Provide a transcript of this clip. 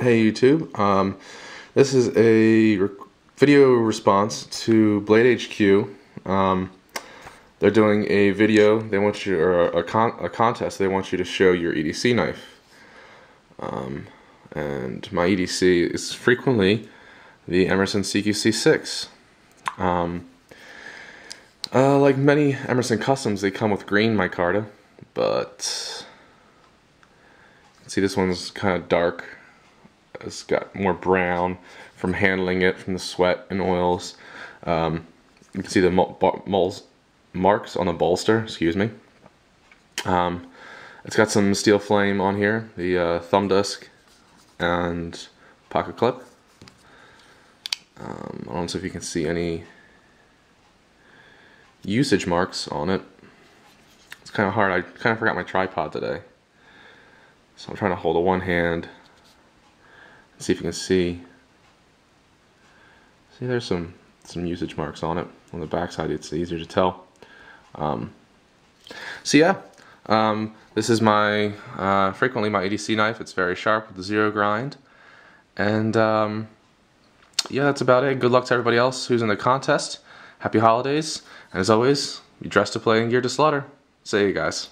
Hey YouTube, this is a video response to Blade HQ. They're doing a video. They want you, or a contest. They want you to show your EDC knife. And my EDC is frequently the Emerson CQC6. Like many Emerson customs, they come with green micarta, but see, this one's kind of dark. It's got more brown from handling it, from the sweat and oils. You can see the marks on the bolster, excuse me. It's got some steel flame on here, the thumb disc and pocket clip. I don't know if you can see any usage marks on it. It's kind of hard. I kind of forgot my tripod today, so I'm trying to hold it one hand. See if you can see. See, there's some usage marks on it. On the back side, it's easier to tell. So yeah, this is my frequently my EDC knife. It's very sharp with the zero grind, and yeah, that's about it. Good luck to everybody else who's in the contest. Happy holidays, and as always, be dressed to play and geared to slaughter. See you guys.